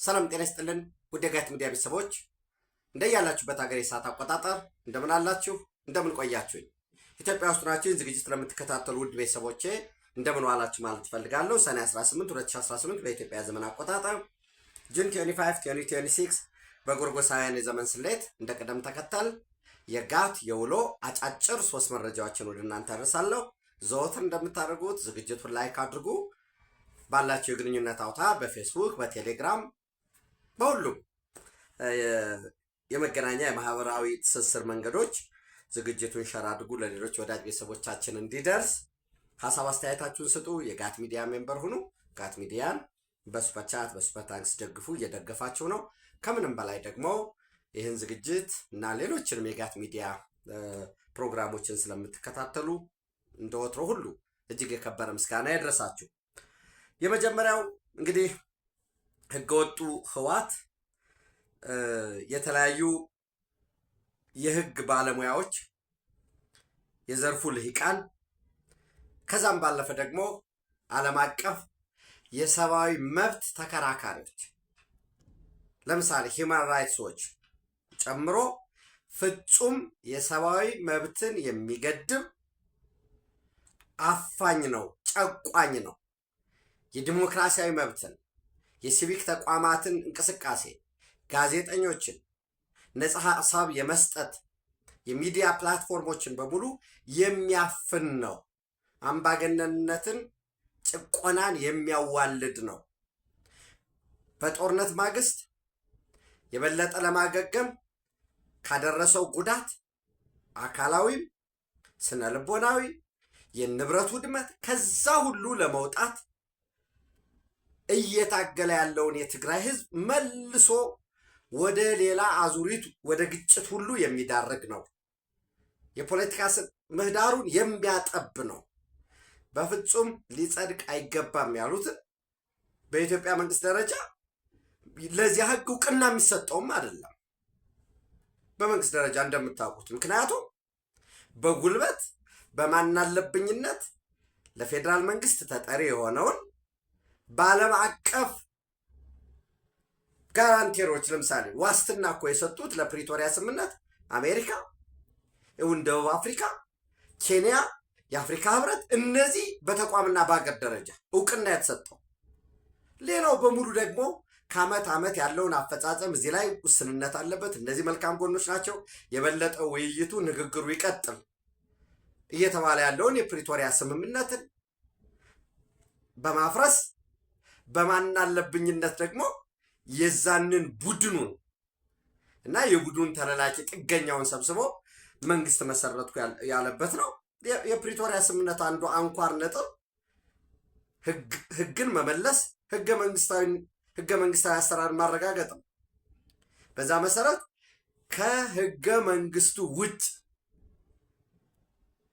ሰላም ጤና ይስጥልን ውድ የጋት ሚዲያ ቤተሰቦች እንደያላችሁበት ሀገር የሰዓት አቆጣጠር እንደምን አላችሁ እንደምን ቆያችሁኝ? ኢትዮጵያ ውስጥ ናችሁ ዝግጅት ለምትከታተሉ ውድ ቤተሰቦቼ እንደምን ዋላችሁ ማለት ፈልጋለሁ። ሰኔ 18 2018 በኢትዮጵያ ዘመን አቆጣጠር ጁን 25 2026 በጎርጎሳውያን የዘመን ስሌት እንደ ቅደም ተከተል የጋት የውሎ አጫጭር 3 መረጃዎችን ወደ እናንተ አደርሳለሁ። ዘወትር እንደምታደርጉት ዝግጅቱን ላይክ አድርጉ። ባላችሁ የግንኙነት አውታር በፌስቡክ በቴሌግራም በሁሉም የመገናኛ የማህበራዊ ትስስር መንገዶች ዝግጅቱን ሸር አድርጉ፣ ለሌሎች ወዳጅ ቤተሰቦቻችን እንዲደርስ ሀሳብ አስተያየታችሁን ስጡ። የጋት ሚዲያ ሜምበር ሁኑ። ጋት ሚዲያን በሱፐር ቻት በሱፐር ታንክስ ደግፉ፣ እየደገፋችሁ ነው። ከምንም በላይ ደግሞ ይህን ዝግጅት እና ሌሎችንም የጋት ሚዲያ ፕሮግራሞችን ስለምትከታተሉ እንደወትሮ ሁሉ እጅግ የከበረ ምስጋና ይድረሳችሁ። የመጀመሪያው እንግዲህ ህገወጡ ህወሓት የተለያዩ የህግ ባለሙያዎች፣ የዘርፉ ልሂቃን ከዛም ባለፈ ደግሞ ዓለም አቀፍ የሰብአዊ መብት ተከራካሪዎች ለምሳሌ ሂውማን ራይትስ ዎች ጨምሮ ፍጹም የሰብአዊ መብትን የሚገድብ አፋኝ ነው፣ ጨቋኝ ነው። የዲሞክራሲያዊ መብትን፣ የሲቪክ ተቋማትን እንቅስቃሴ፣ ጋዜጠኞችን ነፃ ሀሳብ የመስጠት የሚዲያ ፕላትፎርሞችን በሙሉ የሚያፍን ነው። አምባገነንነትን፣ ጭቆናን የሚያዋልድ ነው። በጦርነት ማግስት የበለጠ ለማገገም ካደረሰው ጉዳት አካላዊም ስነ ልቦናዊ የንብረት ውድመት ከዛ ሁሉ ለመውጣት እየታገለ ያለውን የትግራይ ህዝብ መልሶ ወደ ሌላ አዙሪት ወደ ግጭት ሁሉ የሚዳርግ ነው። የፖለቲካ ምህዳሩን የሚያጠብ ነው። በፍጹም ሊጸድቅ አይገባም ያሉትን በኢትዮጵያ መንግስት ደረጃ ለዚያ ህግ እውቅና የሚሰጠውም አይደለም በመንግስት ደረጃ እንደምታውቁት። ምክንያቱም በጉልበት በማናለብኝነት ለፌዴራል መንግስት ተጠሪ የሆነውን በዓለም አቀፍ ጋራንቲሮች ለምሳሌ ዋስትና እኮ የሰጡት ለፕሪቶሪያ ስምምነት አሜሪካ፣ ደቡብ አፍሪካ፣ ኬንያ፣ የአፍሪካ ህብረት፣ እነዚህ በተቋምና በሀገር ደረጃ እውቅና የተሰጠው። ሌላው በሙሉ ደግሞ ከአመት ዓመት ያለውን አፈጻጸም እዚህ ላይ ውስንነት አለበት፣ እነዚህ መልካም ጎኖች ናቸው፣ የበለጠ ውይይቱ ንግግሩ ይቀጥል እየተባለ ያለውን የፕሪቶሪያ ስምምነትን በማፍረስ በማናለብኝነት ደግሞ የዛንን ቡድኑን እና የቡድኑን ተላላኪ ጥገኛውን ሰብስቦ መንግስት መሰረትኩ ያለበት ነው። የፕሪቶሪያ ስምምነት አንዱ አንኳር ነጥብ ህግን መመለስ፣ ህገ መንግስታዊ አሰራር ማረጋገጥ ነው። በዛ መሰረት ከህገ መንግስቱ ውጭ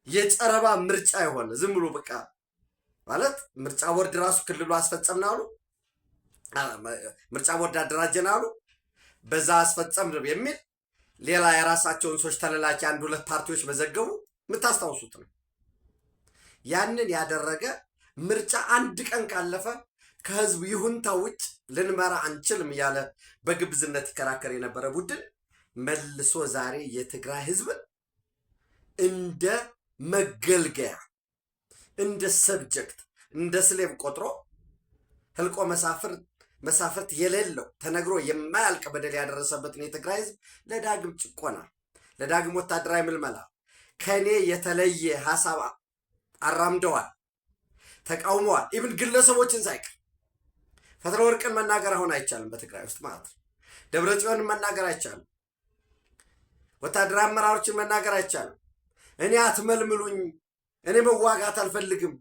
የጨረባ ምርጫ የሆነ ዝም ብሎ በቃ ማለት ምርጫ ቦርድ ራሱ ክልሉ አስፈጸምን አሉ፣ ምርጫ ቦርድ አደራጀን አሉ፣ በዛ አስፈጸምን የሚል ሌላ የራሳቸውን ሰዎች ተላላኪ አንድ ሁለት ፓርቲዎች መዘገቡ የምታስታውሱት ነው። ያንን ያደረገ ምርጫ አንድ ቀን ካለፈ ከህዝብ ይሁንታ ውጭ ልንመራ አንችልም እያለ በግብዝነት ይከራከር የነበረ ቡድን መልሶ ዛሬ የትግራይ ህዝብን እንደ መገልገያ እንደ ሰብጀክት እንደ ስሌቭ ቆጥሮ ህልቆ መሳፍርት የሌለው ተነግሮ የማያልቅ በደል ያደረሰበትን የትግራይ ህዝብ ለዳግም ጭቆና፣ ለዳግም ወታደራዊ ምልመላ ከኔ የተለየ ሀሳብ አራምደዋል፣ ተቃውመዋል። ኢብን ግለሰቦችን ሳይቀር ፈትለወርቅን መናገር አሁን አይቻልም በትግራይ ውስጥ ማለት ነው። ደብረጽዮንን መናገር አይቻልም። ወታደራዊ አመራሮችን መናገር አይቻልም። እኔ አትመልምሉኝ፣ እኔ መዋጋት አልፈልግም፣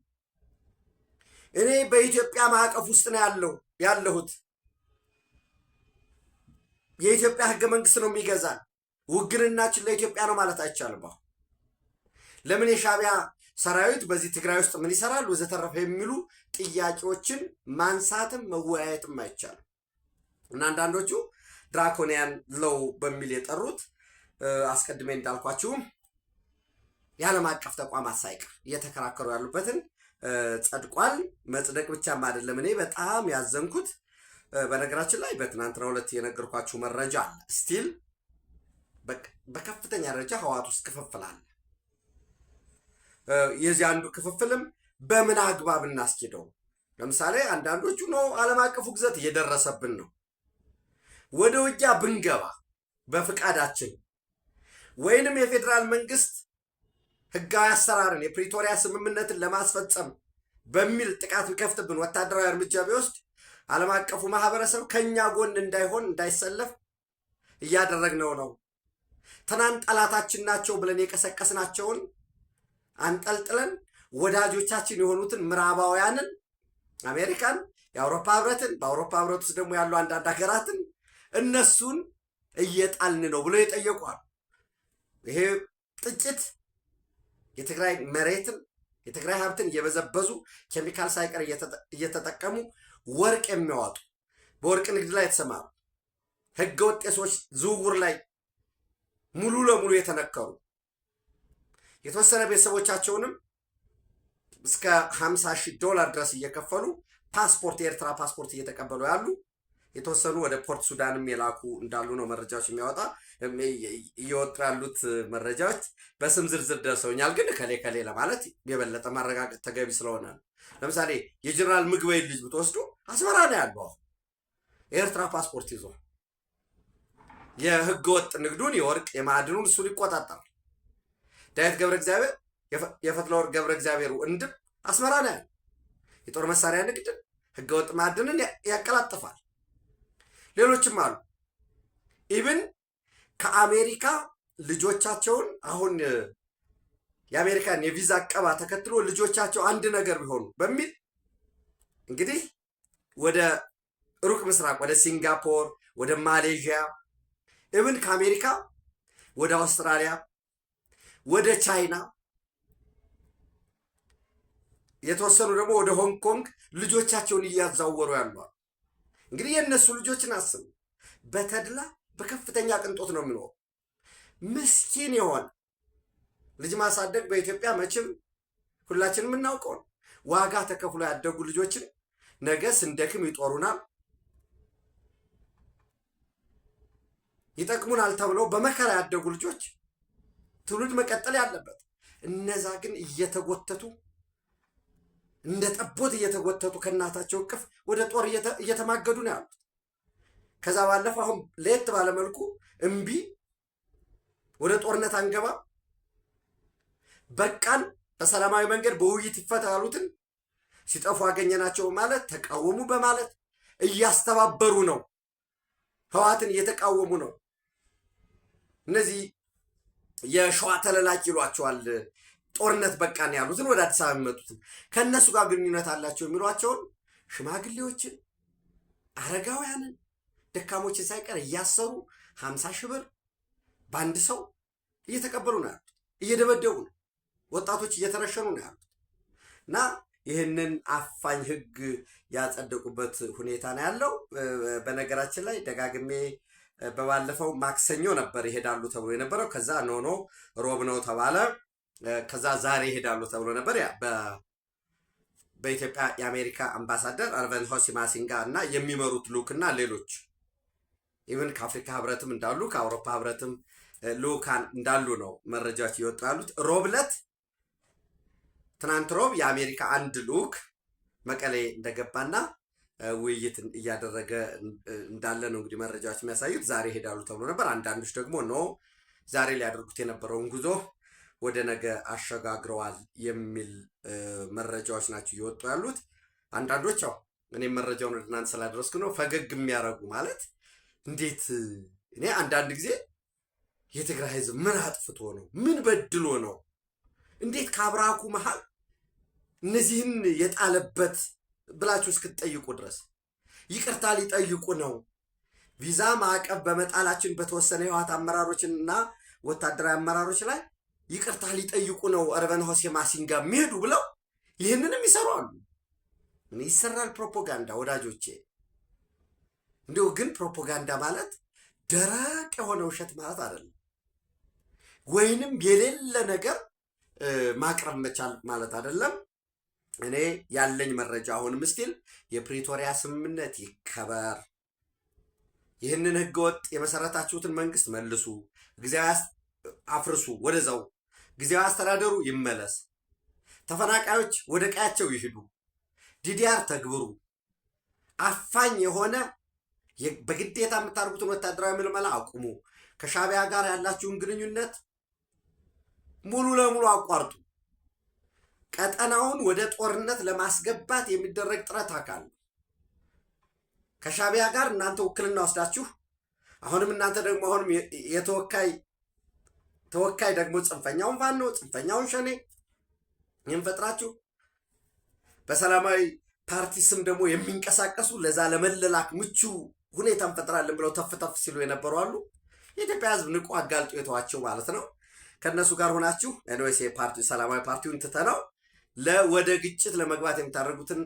እኔ በኢትዮጵያ ማዕቀፍ ውስጥ ነው ያለሁት፣ የኢትዮጵያ ህገ መንግስት ነው የሚገዛን፣ ውግንናችን ለኢትዮጵያ ነው ማለት አይቻልም። አሁን ለምን የሻዕቢያ ሰራዊት በዚህ ትግራይ ውስጥ ምን ይሰራል ወዘተረፈ የሚሉ ጥያቄዎችን ማንሳትም መወያየትም አይቻልም። እና አንዳንዶቹ ድራኮኒያን ሎው በሚል የጠሩት አስቀድሜ እንዳልኳችሁም የዓለም አቀፍ ተቋማት ሳይቀር እየተከራከሩ ያሉበትን ጸድቋል። መጽደቅ ብቻም አይደለም። እኔ በጣም ያዘንኩት በነገራችን ላይ በትናንትናው ዕለት የነገርኳችሁ መረጃ አለ። ስቲል በከፍተኛ ደረጃ ህወሓት ውስጥ ክፍፍል አለ። የዚህ አንዱ ክፍፍልም በምን አግባብ እናስኬደው። ለምሳሌ አንዳንዶቹ ነው ዓለም አቀፉ ግዘት እየደረሰብን ነው፣ ወደ ውጊያ ብንገባ በፍቃዳችን ወይንም የፌዴራል መንግስት ህጋዊ አሰራርን የፕሪቶሪያ ስምምነትን ለማስፈጸም በሚል ጥቃት ቢከፍትብን ወታደራዊ እርምጃ ቢወስድ ዓለም አቀፉ ማህበረሰብ ከኛ ጎን እንዳይሆን እንዳይሰለፍ እያደረግነው ነው። ትናንት ጠላታችን ናቸው ብለን የቀሰቀስናቸውን አንጠልጥለን ወዳጆቻችን የሆኑትን ምዕራባውያንን፣ አሜሪካን፣ የአውሮፓ ህብረትን፣ በአውሮፓ ህብረት ውስጥ ደግሞ ያሉ አንዳንድ ሀገራትን እነሱን እየጣልን ነው ብሎ የጠየቋል። ይሄ ጥቂት የትግራይ መሬትን የትግራይ ሀብትን እየበዘበዙ ኬሚካል ሳይቀር እየተጠቀሙ ወርቅ የሚያወጡ በወርቅ ንግድ ላይ የተሰማሩ ህገወጥ የሰዎች ዝውውር ላይ ሙሉ ለሙሉ የተነከሩ የተወሰነ ቤተሰቦቻቸውንም እስከ $50,000 ድረስ እየከፈሉ ፓስፖርት የኤርትራ ፓስፖርት እየተቀበሉ ያሉ የተወሰኑ ወደ ፖርት ሱዳንም የላኩ እንዳሉ ነው መረጃዎች እየወጡ ያሉት መረጃዎች በስም ዝርዝር ደርሰውኛል። ግን ከሌ ለማለት የበለጠ ማረጋገጥ ተገቢ ስለሆነ ነው። ለምሳሌ የጀነራል ምግበይ ልጅ ብትወስዱ አስመራ ነው ያለው። የኤርትራ ፓስፖርት ይዞ የህገወጥ ንግዱን የወርቅ የማዕድኑን እሱ ይቆጣጠራል። ዳዊት ገብረ እግዚአብሔር የፈትለወርቅ ገብረ እግዚአብሔሩ እንድም አስመራ ነው ያለው። የጦር መሳሪያ ንግድን ህገወጥ ማዕድንን ያቀላጥፋል። ሌሎችም አሉ። ኢብን ከአሜሪካ ልጆቻቸውን አሁን የአሜሪካን የቪዛ አቀባ ተከትሎ ልጆቻቸው አንድ ነገር ቢሆኑ በሚል እንግዲህ ወደ ሩቅ ምስራቅ ወደ ሲንጋፖር፣ ወደ ማሌዥያ፣ ኢብን ከአሜሪካ ወደ አውስትራሊያ፣ ወደ ቻይና፣ የተወሰኑ ደግሞ ወደ ሆንግ ኮንግ ልጆቻቸውን እያዛወሩ ያሏል። እንግዲህ የእነሱ ልጆችን አስቡ። በተድላ በከፍተኛ ቅንጦት ነው የሚኖሩ። ምስኪን የሆነ ልጅ ማሳደግ በኢትዮጵያ መቼም ሁላችንም የምናውቀው ነው። ዋጋ ተከፍሎ ያደጉ ልጆችን ነገ ስንደክም ይጦሩናል፣ ይጠቅሙናል ተብለው በመከራ ያደጉ ልጆች ትውልድ መቀጠል ያለበት። እነዛ ግን እየተጎተቱ እንደ ጠቦት እየተጎተቱ ከእናታቸው እቅፍ ወደ ጦር እየተማገዱ ነው ያሉት። ከዛ ባለፈ አሁን ለየት ባለመልኩ እምቢ ወደ ጦርነት አንገባ በቃን በሰላማዊ መንገድ በውይይት ይፈታ ያሉትን ሲጠፉ አገኘናቸው ማለት ተቃወሙ በማለት እያስተባበሩ ነው። ህወሓትን እየተቃወሙ ነው። እነዚህ የሸዋ ተለላቂ ይሏቸዋል። ጦርነት በቃን ያሉትን ወደ አዲስ አበባ የሚመጡትን ከእነሱ ጋር ግንኙነት አላቸው የሚሏቸውን ሽማግሌዎችን፣ አረጋውያንን፣ ደካሞችን ሳይቀር እያሰሩ 50,000 ብር በአንድ ሰው እየተቀበሉ ነው ያሉት። እየደበደቡ ነው። ወጣቶች እየተረሸኑ ነው ያሉት እና ይህንን አፋኝ ህግ ያጸደቁበት ሁኔታ ነው ያለው። በነገራችን ላይ ደጋግሜ በባለፈው ማክሰኞ ነበር ይሄዳሉ ተብሎ የነበረው። ከዛ ኖ ሮብ ነው ተባለ። ከዛ ዛሬ ይሄዳሉ ተብሎ ነበር። በኢትዮጵያ የአሜሪካ አምባሳደር አርቨን ሆሲ ማሲንጋ እና የሚመሩት ልኡክና ሌሎች ኢቨን ከአፍሪካ ህብረትም እንዳሉ ከአውሮፓ ህብረትም ልኡካን እንዳሉ ነው መረጃዎች እየወጡ ያሉት። ሮብ ዕለት ትናንት ሮብ የአሜሪካ አንድ ልኡክ መቀሌ እንደገባና ውይይት እያደረገ እንዳለ ነው እንግዲህ መረጃዎች የሚያሳዩት። ዛሬ ይሄዳሉ ተብሎ ነበር። አንዳንዶች ደግሞ ዛሬ ሊያደርጉት የነበረውን ጉዞ ወደ ነገ አሸጋግረዋል የሚል መረጃዎች ናቸው እየወጡ ያሉት። አንዳንዶች እኔም መረጃውን ወደ እናንተ ስላደረስኩ ነው ፈገግ የሚያደርጉ ማለት እንዴት እኔ አንዳንድ ጊዜ የትግራይ ህዝብ ምን አጥፍቶ ነው? ምን በድሎ ነው? እንዴት ከአብራኩ መሃል እነዚህን የጣለበት ብላችሁ እስክትጠይቁ ድረስ ይቅርታ ሊጠይቁ ነው። ቪዛ ማዕቀብ በመጣላችን በተወሰነ የህወሓት አመራሮችና ወታደራዊ አመራሮች ላይ ይቅርታ ሊጠይቁ ነው አርቨን ሆሲ ማሲንጋ የሚሄዱ ብለው ይህንንም ይሰራሉ። ምን ይሰራል? ፕሮፓጋንዳ ወዳጆቼ። እንዲሁ ግን ፕሮፓጋንዳ ማለት ደረቅ የሆነ ውሸት ማለት አይደለም፣ ወይንም የሌለ ነገር ማቅረብ መቻል ማለት አይደለም። እኔ ያለኝ መረጃ አሁንም ስቲል የፕሪቶሪያ ስምምነት ይከበር፣ ይህንን ህገወጥ የመሰረታችሁትን መንግስት መልሱ፣ ጊዜያዊ አፍርሱ፣ ወደዛው ጊዜያዊ አስተዳደሩ ይመለስ፣ ተፈናቃዮች ወደ ቀያቸው ይሂዱ፣ ዲዲአር ተግብሩ፣ አፋኝ የሆነ በግዴታ የምታደርጉትን ወታደራዊ ምልመላ አቁሙ፣ ከሻዕቢያ ጋር ያላችሁን ግንኙነት ሙሉ ለሙሉ አቋርጡ፣ ቀጠናውን ወደ ጦርነት ለማስገባት የሚደረግ ጥረት አካል ከሻዕቢያ ጋር እናንተ ውክልና ወስዳችሁ አሁንም እናንተ ደግሞ አሁንም ተወካይ ደግሞ ጽንፈኛውን ፋኖ ጽንፈኛውን ሸኔ ይህን ፈጥራችሁ በሰላማዊ ፓርቲ ስም ደግሞ የሚንቀሳቀሱ ለዛ ለመለላክ ምቹ ሁኔታ እንፈጥራለን ብለው ተፍተፍ ሲሉ የነበሩ አሉ። የኢትዮጵያ ህዝብ ንቁ አጋልጦ የተዋቸው ማለት ነው። ከነሱ ጋር ሆናችሁ ኤንዌስ የፓርቲ ሰላማዊ ፓርቲውን ትተነው ወደ ግጭት ለመግባት የምታደርጉትን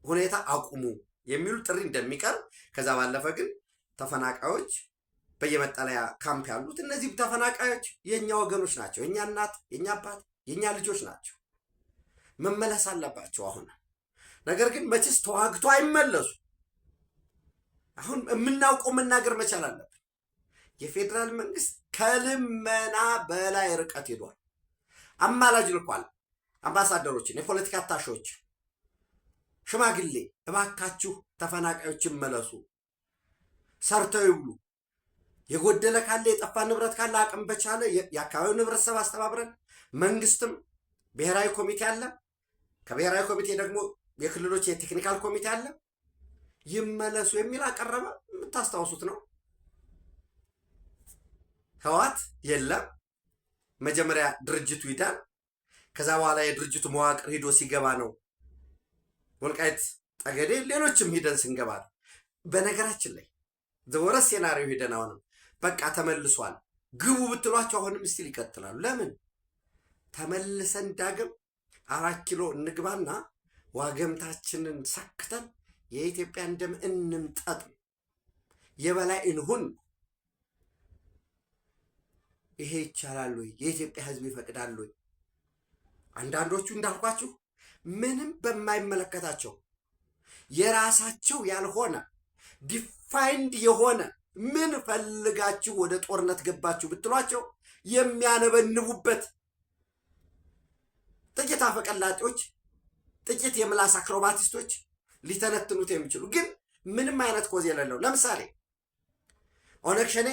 ሁኔታ አቁሙ የሚሉ ጥሪ እንደሚቀርብ፣ ከዛ ባለፈ ግን ተፈናቃዮች በየመጠለያ ካምፕ ያሉት እነዚህ ተፈናቃዮች የኛ ወገኖች ናቸው። የኛ እናት፣ የኛ አባት፣ የኛ ልጆች ናቸው። መመለስ አለባቸው አሁን። ነገር ግን መቼስ ተዋግቶ አይመለሱ። አሁን የምናውቀው መናገር መቻል አለብን። የፌዴራል መንግስት ከልመና በላይ ርቀት ሄዷል። አማላጅ ልኳል። አምባሳደሮችን፣ የፖለቲካ አታሾች፣ ሽማግሌ እባካችሁ ተፈናቃዮችን መለሱ፣ ሰርተው ይብሉ፣ የጎደለ ካለ የጠፋ ንብረት ካለ አቅም በቻለ የአካባቢው ህብረተሰብ አስተባብረን፣ መንግስትም ብሔራዊ ኮሚቴ አለ፣ ከብሔራዊ ኮሚቴ ደግሞ የክልሎች የቴክኒካል ኮሚቴ አለ፣ ይመለሱ የሚል አቀረበ። የምታስታውሱት ነው። ህወሓት የለም መጀመሪያ ድርጅቱ ይዳል፣ ከዛ በኋላ የድርጅቱ መዋቅር ሂዶ ሲገባ ነው ወልቃይት ጠገዴ፣ ሌሎችም ሂደን ስንገባ ነው። በነገራችን ላይ ዘወረስ ሴናሪዮ ሂደን አሁንም በቃ ተመልሷል ግቡ ብትሏቸው አሁንም ስቲል ይቀጥላሉ። ለምን ተመልሰን ዳግም 4 ኪሎ እንግባና ዋገምታችንን ሰክተን የኢትዮጵያን ደም እንምጠጥ፣ የበላይ እንሁን። ይሄ ይቻላል ወይ? የኢትዮጵያ ህዝብ ይፈቅዳል ወይ? አንዳንዶቹ እንዳልኳችሁ ምንም በማይመለከታቸው የራሳቸው ያልሆነ ዲፋይንድ የሆነ ምን ፈልጋችሁ ወደ ጦርነት ገባችሁ ብትሏቸው የሚያነበንቡበት ጥቂት አፈቀላጤዎች፣ ጥቂት የምላስ አክሮባቲስቶች ሊተነትኑት የሚችሉ ግን ምንም አይነት ኮዝ የሌለው። ለምሳሌ ኦነግ ሸኔ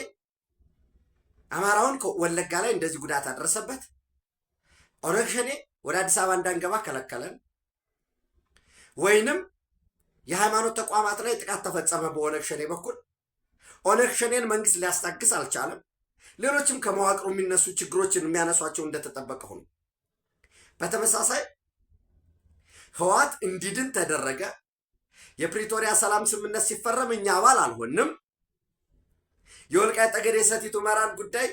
አማራውን ወለጋ ላይ እንደዚህ ጉዳት አደረሰበት። ኦነግ ሸኔ ወደ አዲስ አበባ እንዳንገባ ከለከለን። ወይንም የሃይማኖት ተቋማት ላይ ጥቃት ተፈጸመ በኦነግ ሸኔ በኩል። ኦነግ ሸኔን መንግስት ሊያስታግስ አልቻለም። ሌሎችም ከመዋቅሩ የሚነሱ ችግሮችን የሚያነሷቸው እንደተጠበቀ ሆኑ። በተመሳሳይ ህወሓት እንዲድን ተደረገ። የፕሪቶሪያ ሰላም ስምምነት ሲፈረም እኛ አባል አልሆንም። የወልቃይት ጠገዴ ሰቲት ሁመራን ጉዳይ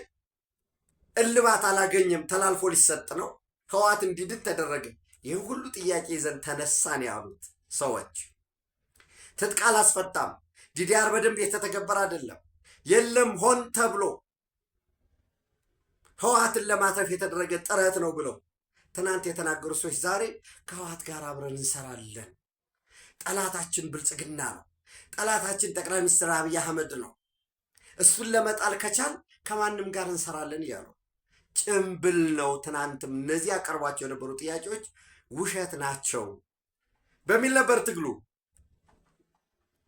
እልባት አላገኘም፣ ተላልፎ ሊሰጥ ነው። ህወሓት እንዲድን ተደረገ። ይህን ሁሉ ጥያቄ ይዘን ተነሳን ያሉት ሰዎች ትጥቅ አላስፈታም፣ ዲዲአር በደንብ የተተገበረ አይደለም፣ የለም ሆን ተብሎ ህወሓትን ለማትረፍ የተደረገ ጥረት ነው ብለው ትናንት የተናገሩ ሰዎች ዛሬ ከህወሓት ጋር አብረን እንሰራለን፣ ጠላታችን ብልጽግና ነው፣ ጠላታችን ጠቅላይ ሚኒስትር አብይ አህመድ ነው፣ እሱን ለመጣል ከቻል ከማንም ጋር እንሰራለን እያሉ ጭምብል ነው። ትናንትም እነዚህ ያቀርቧቸው የነበሩ ጥያቄዎች ውሸት ናቸው በሚል ነበር ትግሉ።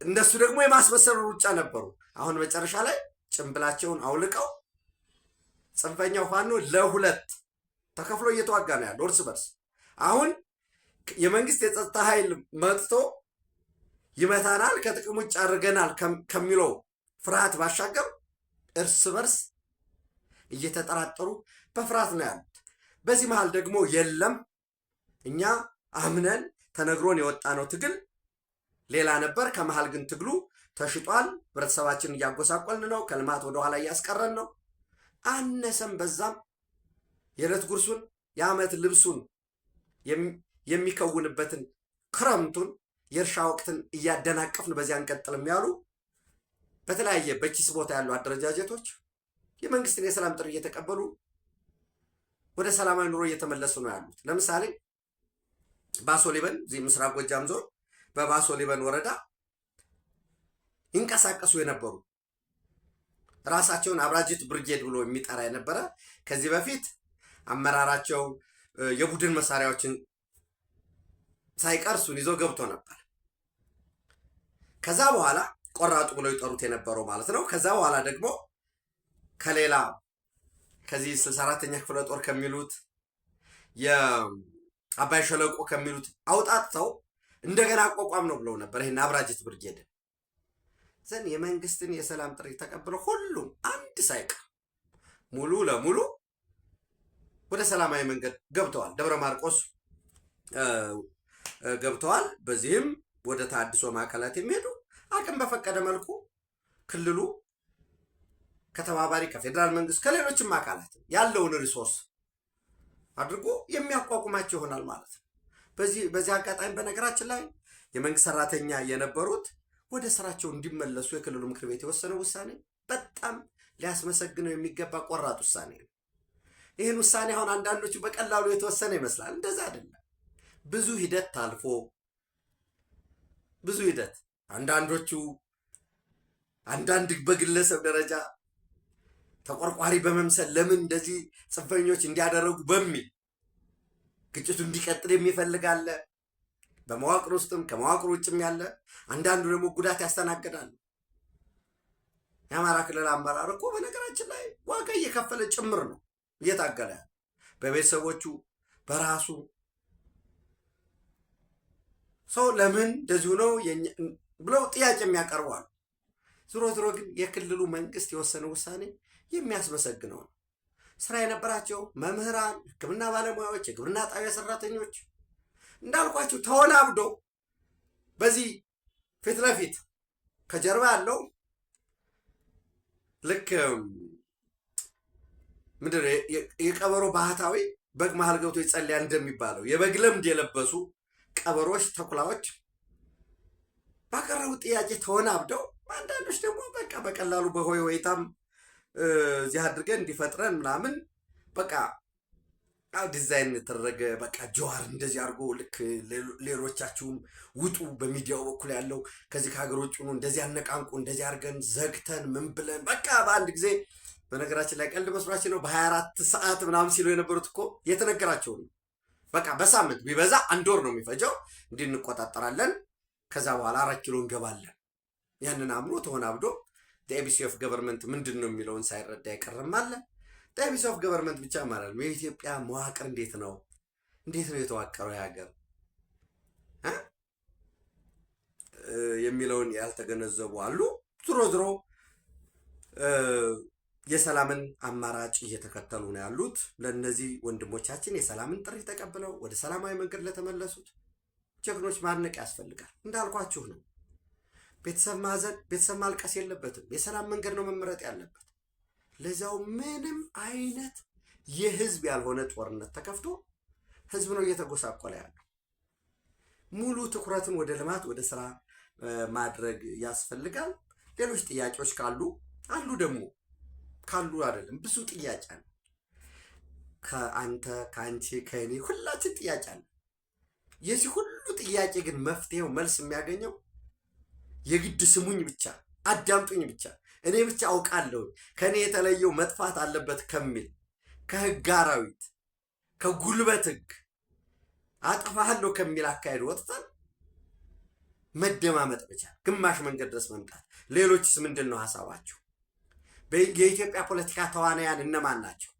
እነሱ ደግሞ የማስመሰሉ ሩጫ ነበሩ። አሁን መጨረሻ ላይ ጭምብላቸውን አውልቀው ጽንፈኛው ፋኖ ለሁለት ተከፍሎ እየተዋጋ ነው ያለው እርስ በርስ። አሁን የመንግስት የጸጥታ ኃይል መጥቶ ይመታናል፣ ከጥቅም ውጭ አድርገናል ከሚለው ፍርሃት ባሻገር እርስ በርስ እየተጠራጠሩ በፍርሃት ነው ያሉት። በዚህ መሃል ደግሞ የለም እኛ አምነን ተነግሮን የወጣ ነው ትግል ሌላ ነበር፣ ከመሃል ግን ትግሉ ተሽጧል፣ ህብረተሰባችን እያጎሳቆልን ነው፣ ከልማት ወደኋላ እያስቀረን ነው፣ አነሰም በዛም የዕለት ጉርሱን የዓመት ልብሱን የሚከውንበትን ክረምቱን የእርሻ ወቅትን እያደናቀፍን በዚያ እንቀጥልም ያሉ በተለያየ በኪስ ቦታ ያሉ አደረጃጀቶች የመንግስትን የሰላም ጥሪ እየተቀበሉ ወደ ሰላማዊ ኑሮ እየተመለሱ ነው ያሉት። ለምሳሌ ባሶ ሊበን እዚህ ምስራቅ ጎጃም ዞን በባሶ ሊበን ወረዳ ይንቀሳቀሱ የነበሩ ራሳቸውን አብራጅት ብርጌድ ብሎ የሚጠራ የነበረ ከዚህ በፊት አመራራቸው የቡድን መሳሪያዎችን ሳይቀርሱን ይዞ ገብቶ ነበር። ከዛ በኋላ ቆራጡ ብለው ይጠሩት የነበረው ማለት ነው። ከዛ በኋላ ደግሞ ከሌላ ከዚህ 64ኛ ክፍለ ጦር ከሚሉት የአባይ ሸለቆ ከሚሉት አውጣጥተው እንደገና አቋቋም ነው ብለው ነበር። ይሄን አብራጅት ብርጌድ ዘን የመንግስትን የሰላም ጥሪ ተቀብለው ሁሉም አንድ ሳይቀር ሙሉ ለሙሉ ወደ ሰላማዊ መንገድ ገብተዋል። ደብረ ማርቆስ ገብተዋል። በዚህም ወደ ተሐድሶ ማዕከላት የሚሄዱ አቅም በፈቀደ መልኩ ክልሉ ከተባባሪ ከፌዴራል መንግስት ከሌሎችም አካላት ያለውን ሪሶርስ አድርጎ የሚያቋቁማቸው ይሆናል ማለት ነው። በዚህ አጋጣሚ በነገራችን ላይ የመንግስት ሰራተኛ የነበሩት ወደ ስራቸው እንዲመለሱ የክልሉ ምክር ቤት የወሰነው ውሳኔ በጣም ሊያስመሰግነው የሚገባ ቆራጥ ውሳኔ ነው። ይህን ውሳኔ አሁን አንዳንዶቹ በቀላሉ የተወሰነ ይመስላል። እንደዛ አይደለም። ብዙ ሂደት ታልፎ ብዙ ሂደት አንዳንድ በግለሰብ ደረጃ ተቆርቋሪ በመምሰል ለምን እንደዚህ ጽንፈኞች እንዲያደረጉ በሚል ግጭቱ እንዲቀጥል የሚፈልጋለ በመዋቅር ውስጥም ከመዋቅር ውጭም ያለ አንዳንዱ ደግሞ ጉዳት ያስተናግዳል። የአማራ ክልል አመራር እኮ በነገራችን ላይ ዋጋ እየከፈለ ጭምር ነው እየታገለ በቤተሰቦቹ በራሱ ሰው ለምን እንደዚሁ ነው ብለው ጥያቄ የሚያቀርቧል። ዞሮ ዞሮ ግን የክልሉ መንግስት የወሰነው ውሳኔ የሚያስመሰግነው ነው። ስራ የነበራቸው መምህራን፣ ሕክምና ባለሙያዎች፣ የግብርና ጣቢያ ሰራተኞች እንዳልኳቸው ተወናብደው በዚህ ፊት ለፊት ከጀርባ ያለው ልክ ምንድን ነው የቀበሮ ባህታዊ በግ መሀል ገብቶ ይጸልያል እንደሚባለው የበግ ለምድ የለበሱ ቀበሮች፣ ተኩላዎች ባቀረቡት ጥያቄ ተወናብደው፣ አንዳንዶች ደግሞ በቃ በቀላሉ በሆይ ሆይታም እዚህ አድርገን እንዲፈጥረን ምናምን በቃ ዲዛይን የተደረገ በቃ ጀዋር እንደዚህ አድርጎ ልክ ሌሎቻችሁም ውጡ በሚዲያው በኩል ያለው ከዚህ ከሀገር ውጭ ነው እንደዚህ አነቃንቁ እንደዚህ አድርገን ዘግተን ምን ብለን በቃ በአንድ ጊዜ በነገራችን ላይ ቀልድ መስሏችን ነው። በ24 ሰዓት ምናምን ሲሉ የነበሩት እኮ የተነገራቸው ነው። በቃ በሳምንት ቢበዛ 1 ወር ነው የሚፈጀው እንዲህ እንቆጣጠራለን፣ ከዛ በኋላ 4 ኪሎ እንገባለን። ያንን አምኖ ተሆናብዶ ኤቢሲ ኦፍ ገቨርንመንት ምንድን ነው የሚለውን ሳይረዳ አይቀርም አለ። ኤቢሲ ኦፍ ገቨርንመንት ብቻ ማለት ነው የኢትዮጵያ መዋቅር እንዴት ነው የተዋቀረው የሀገር የሚለውን ያልተገነዘቡ አሉ። ዝሮ የሰላምን አማራጭ እየተከተሉ ነው ያሉት። ለእነዚህ ወንድሞቻችን የሰላምን ጥሪ ተቀብለው ወደ ሰላማዊ መንገድ ለተመለሱት ጀግኖች ማድነቅ ያስፈልጋል። እንዳልኳችሁ ነው። ቤተሰብ ማዘን፣ ቤተሰብ ማልቀስ የለበትም። የሰላም መንገድ ነው መመረጥ ያለበት። ለዛው ምንም አይነት የህዝብ ያልሆነ ጦርነት ተከፍቶ ህዝብ ነው እየተጎሳቆለ ያለው። ሙሉ ትኩረትን ወደ ልማት ወደ ስራ ማድረግ ያስፈልጋል። ሌሎች ጥያቄዎች ካሉ ደግሞ ካሉ አይደለም ብዙ ጥያቄ አለ። ከአንተ ከአንቺ ከእኔ ሁላችን ጥያቄ አለ። የዚህ ሁሉ ጥያቄ ግን መፍትሄው መልስ የሚያገኘው የግድ ስሙኝ ብቻ አዳምጡኝ ብቻ እኔ ብቻ አውቃለሁ ከኔ የተለየው መጥፋት አለበት ከሚል ከህግ አራዊት ከጉልበት ህግ አጠፋለሁ ከሚል አካሄድ ወጥተን መደማመጥ ብቻ ግማሽ መንገድ ድረስ መምጣት። ሌሎችስ ምንድን ነው ሀሳባቸው? የኢትዮጵያ ፖለቲካ ተዋናያን እነማን ናቸው?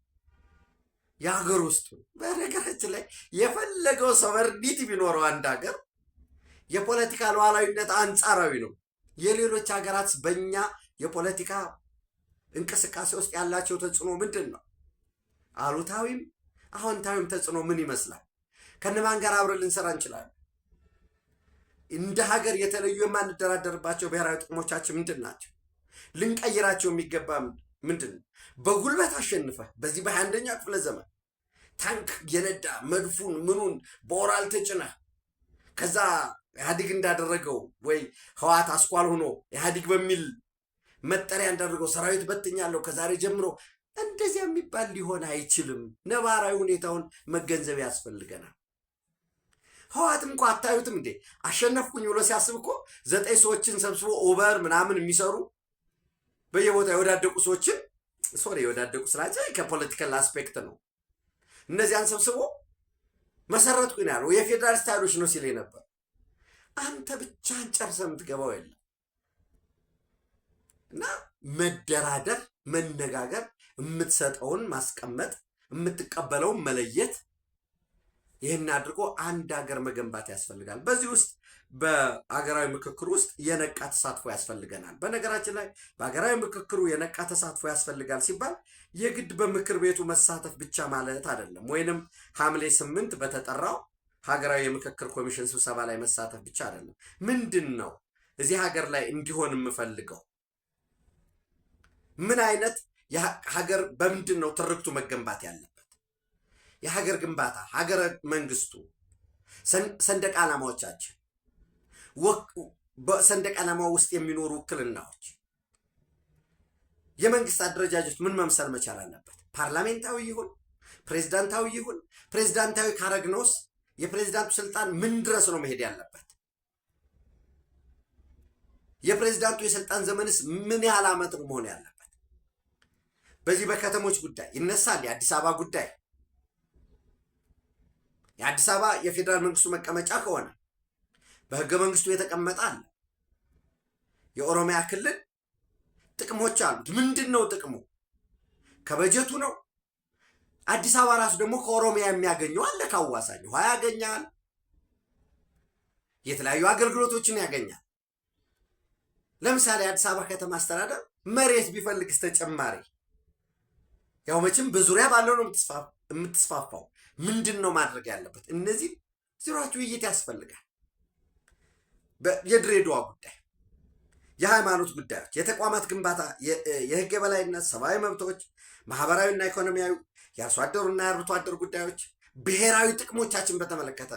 የሀገር ውስጡ በነገራችን ላይ የፈለገው ሰቨርኒቲ ቢኖረው አንድ ሀገር የፖለቲካ ሉዓላዊነት አንጻራዊ ነው። የሌሎች ሀገራት በእኛ የፖለቲካ እንቅስቃሴ ውስጥ ያላቸው ተጽዕኖ ምንድን ነው? አሉታዊም አዎንታዊም ተጽዕኖ ምን ይመስላል? ከነማን ጋር አብረን ልንሰራ እንችላለን? እንደ ሀገር የተለዩ የማንደራደርባቸው ብሔራዊ ጥቅሞቻችን ምንድን ናቸው? ልንቀይራቸው የሚገባ ምንድን ነው? በጉልበት አሸንፈህ በዚህ በ21ኛው ክፍለ ዘመን ታንክ የነዳ መድፉን ምኑን በኦራል ተጭነህ ከዛ ኢህአዲግ እንዳደረገው ወይ ህወሓት አስኳል ሆኖ ኢህአዲግ በሚል መጠሪያ እንዳደረገው ሰራዊት በትኛለሁ ከዛሬ ጀምሮ እንደዚያ የሚባል ሊሆን አይችልም። ነባራዊ ሁኔታውን መገንዘብ ያስፈልገናል። ህወሓትም እኮ አታዩትም እንዴ? አሸነፍኩኝ ብሎ ሲያስብ እኮ 9 ሰዎችን ሰብስቦ ኡበር ምናምን የሚሰሩ በየቦታ የወዳደቁ ሰዎችን የወዳደቁ ስላቸው ከፖለቲካል አስፔክት ነው። እነዚያን ሰብስቦ መሰረትኩኝ ነው ያለው። የፌዴራሊስት ኃይሎች ነው ሲል ነበር። አንተ ብቻህን ጨርሰህ የምትገባው የለም። እና መደራደር፣ መነጋገር፣ የምትሰጠውን ማስቀመጥ፣ የምትቀበለውን መለየት፣ ይህን አድርጎ አንድ ሀገር መገንባት ያስፈልጋል። በዚህ ውስጥ በሀገራዊ ምክክር ውስጥ የነቃ ተሳትፎ ያስፈልገናል። በነገራችን ላይ በሀገራዊ ምክክሩ የነቃ ተሳትፎ ያስፈልጋል ሲባል የግድ በምክር ቤቱ መሳተፍ ብቻ ማለት አይደለም። ወይንም ሐምሌ 8 በተጠራው ሀገራዊ የምክክር ኮሚሽን ስብሰባ ላይ መሳተፍ ብቻ አይደለም። ምንድን ነው እዚህ ሀገር ላይ እንዲሆን የምፈልገው? ምን አይነት ሀገር በምንድን ነው ትርክቱ መገንባት ያለበት? የሀገር ግንባታ፣ ሀገረ መንግስቱ፣ ሰንደቅ ዓላማዎቻችን፣ በሰንደቅ ዓላማ ውስጥ የሚኖሩ ውክልናዎች፣ የመንግስት አደረጃጀት ምን መምሰል መቻል አለበት? ፓርላሜንታዊ ይሁን ፕሬዝዳንታዊ ይሁን፣ ፕሬዝዳንታዊ ካረግነውስ የፕሬዝዳንቱ ስልጣን ምን ድረስ ነው መሄድ ያለበት? የፕሬዝዳንቱ የስልጣን ዘመንስ ምን ያህል ዓመት ነው መሆን ያለበት? በዚህ በከተሞች ጉዳይ ይነሳል። የአዲስ አበባ ጉዳይ የአዲስ አበባ የፌዴራል መንግስቱ መቀመጫ ከሆነ በህገ መንግስቱ የተቀመጠ አለ። የኦሮሚያ ክልል ጥቅሞች አሉት። ምንድን ነው ጥቅሙ? ከበጀቱ ነው። አዲስ አበባ ራሱ ደግሞ ከኦሮሚያ የሚያገኘው አለ። ከአዋሳኝ ውሃ ያገኛል፣ የተለያዩ አገልግሎቶችን ያገኛል። ለምሳሌ አዲስ አበባ ከተማ አስተዳደር መሬት ቢፈልግስ ተጨማሪ፣ ያው መቼም በዙሪያ ባለው ነው የምትስፋፋው። ምንድን ነው ማድረግ ያለበት? እነዚህ ዜሮች ውይይት ያስፈልጋል። የድሬዳዋ ጉዳይ፣ የሃይማኖት ጉዳዮች፣ የተቋማት ግንባታ፣ የህግ የበላይነት፣ ሰብአዊ መብቶች፣ ማህበራዊና ኢኮኖሚያዊ፣ የአርሶ አደሩና የአርብቶ አደር ጉዳዮች፣ ብሔራዊ ጥቅሞቻችን በተመለከተ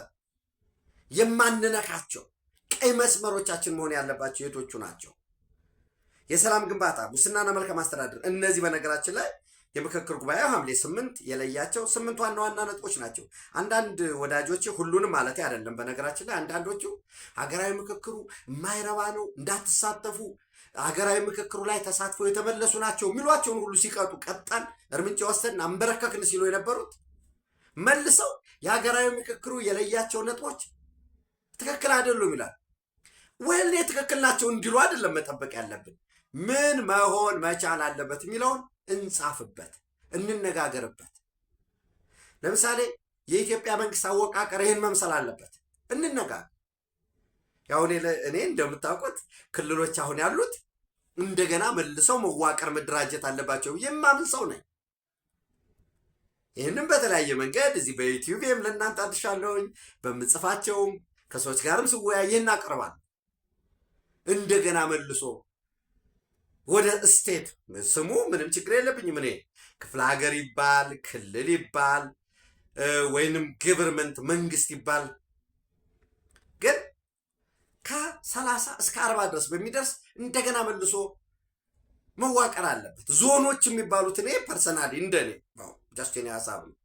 የማንነካቸው ቀይ መስመሮቻችን መሆን ያለባቸው የቶቹ ናቸው? የሰላም ግንባታ፣ ሙስናና መልካም አስተዳደር። እነዚህ በነገራችን ላይ የምክክር ጉባኤው ሐምሌ 8 የለያቸው 8 ዋና ዋና ነጥቦች ናቸው። አንዳንድ ወዳጆች ሁሉንም ማለት አይደለም። በነገራችን ላይ አንዳንዶቹ ሀገራዊ ምክክሩ የማይረባ ነው፣ እንዳትሳተፉ፣ ሀገራዊ ምክክሩ ላይ ተሳትፎ የተመለሱ ናቸው የሚሏቸውን ሁሉ ሲቀጡ ቀጣን እርምጃ ወሰን አንበረከክን ሲሉ የነበሩት መልሰው የሀገራዊ ምክክሩ የለያቸው ነጥቦች ትክክል አይደሉም ይላል። ወይኔ ትክክል ናቸው እንዲሉ አይደለም መጠበቅ ያለብን። ምን መሆን መቻል አለበት የሚለውን እንጻፍበት፣ እንነጋገርበት። ለምሳሌ የኢትዮጵያ መንግስት አወቃቀር ይህን መምሰል አለበት፣ እንነጋገር። ያው እኔ እንደምታውቁት ክልሎች አሁን ያሉት እንደገና መልሰው መዋቀር መደራጀት አለባቸው የማምን ሰው ነኝ። ይህንም በተለያየ መንገድ እዚህ በዩቲዩብም ለእናንተ አድርሻለሁኝ፣ በምጽፋቸውም ከሰዎች ጋርም ስወያይ ይህን አቀርባለሁ። እንደገና መልሶ ወደ ስቴት ስሙ ምንም ችግር የለብኝም። እኔ ክፍለ ሀገር ይባል ክልል ይባል ወይንም ገቨርንመንት መንግስት ይባል፣ ግን ከ30 እስከ 40 ድረስ በሚደርስ እንደገና መልሶ መዋቀር አለበት። ዞኖች የሚባሉት እኔ ፐርሰናሊ እንደኔ ጃስቲን ሀሳብ ነው።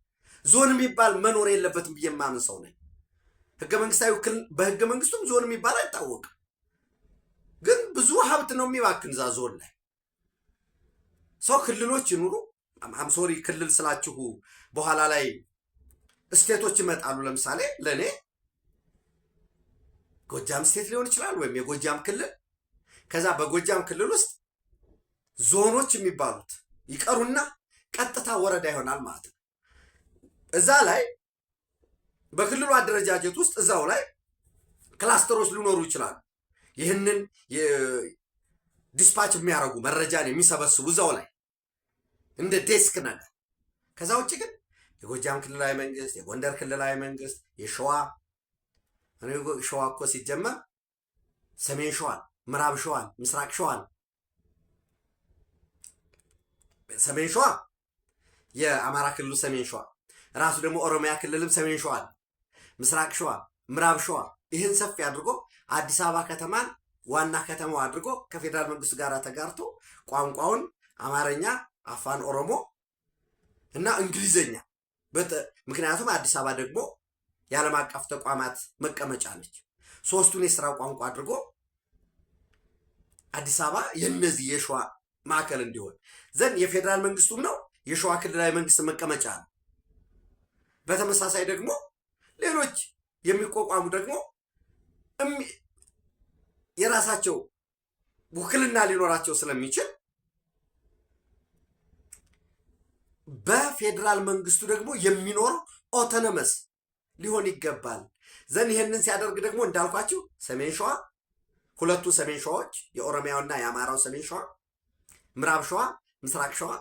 ዞን የሚባል መኖር የለበትም ብዬ የማምን ሰው ነኝ። ህገ መንግስታዊ በህገ መንግስቱም ዞን የሚባል አይታወቅም። ግን ብዙ ሀብት ነው የሚባክን እዛ ዞን ላይ። ሰው ክልሎች ይኑሩ። አምሶሪ ክልል ስላችሁ በኋላ ላይ ስቴቶች ይመጣሉ። ለምሳሌ ለእኔ ጎጃም ስቴት ሊሆን ይችላል፣ ወይም የጎጃም ክልል። ከዛ በጎጃም ክልል ውስጥ ዞኖች የሚባሉት ይቀሩና ቀጥታ ወረዳ ይሆናል ማለት ነው። እዛ ላይ በክልሉ አደረጃጀት ውስጥ እዛው ላይ ክላስተሮች ሊኖሩ ይችላሉ። ይህንን ዲስፓች የሚያደርጉ መረጃን የሚሰበስቡ እዛው ላይ እንደ ዴስክ ነገር። ከዛ ውጭ ግን የጎጃም ክልላዊ መንግስት፣ የጎንደር ክልላዊ መንግስት፣ የሸዋ እኮ ሲጀመር ሰሜን ሸዋን፣ ምዕራብ ሸዋን፣ ምስራቅ ሸዋን። ሰሜን ሸዋ የአማራ ክልሉ ሰሜን ሸዋ ራሱ ደግሞ ኦሮሚያ ክልልም ሰሜን ሸዋ፣ ምስራቅ ሸዋ፣ ምዕራብ ሸዋ ይህን ሰፊ አድርጎ አዲስ አበባ ከተማን ዋና ከተማው አድርጎ ከፌዴራል መንግስቱ ጋር ተጋርቶ ቋንቋውን አማርኛ፣ አፋን ኦሮሞ እና እንግሊዘኛ ምክንያቱም አዲስ አበባ ደግሞ የዓለም አቀፍ ተቋማት መቀመጫ ነች። ሶስቱን የስራ ቋንቋ አድርጎ አዲስ አበባ የነዚህ የሸዋ ማዕከል እንዲሆን ዘንድ የፌዴራል መንግስቱም ነው የሸዋ ክልላዊ መንግስት መቀመጫ ነው። በተመሳሳይ ደግሞ ሌሎች የሚቋቋሙ ደግሞ የራሳቸው ውክልና ሊኖራቸው ስለሚችል በፌዴራል መንግስቱ ደግሞ የሚኖር ኦቶኖመስ ሊሆን ይገባል ዘንድ ይህንን ሲያደርግ ደግሞ እንዳልኳችሁ ሰሜን ሸዋ ሁለቱ ሰሜን ሸዋዎች የኦሮሚያውና የአማራው ሰሜን ሸዋ፣ ምዕራብ ሸዋ፣ ምስራቅ ሸዋ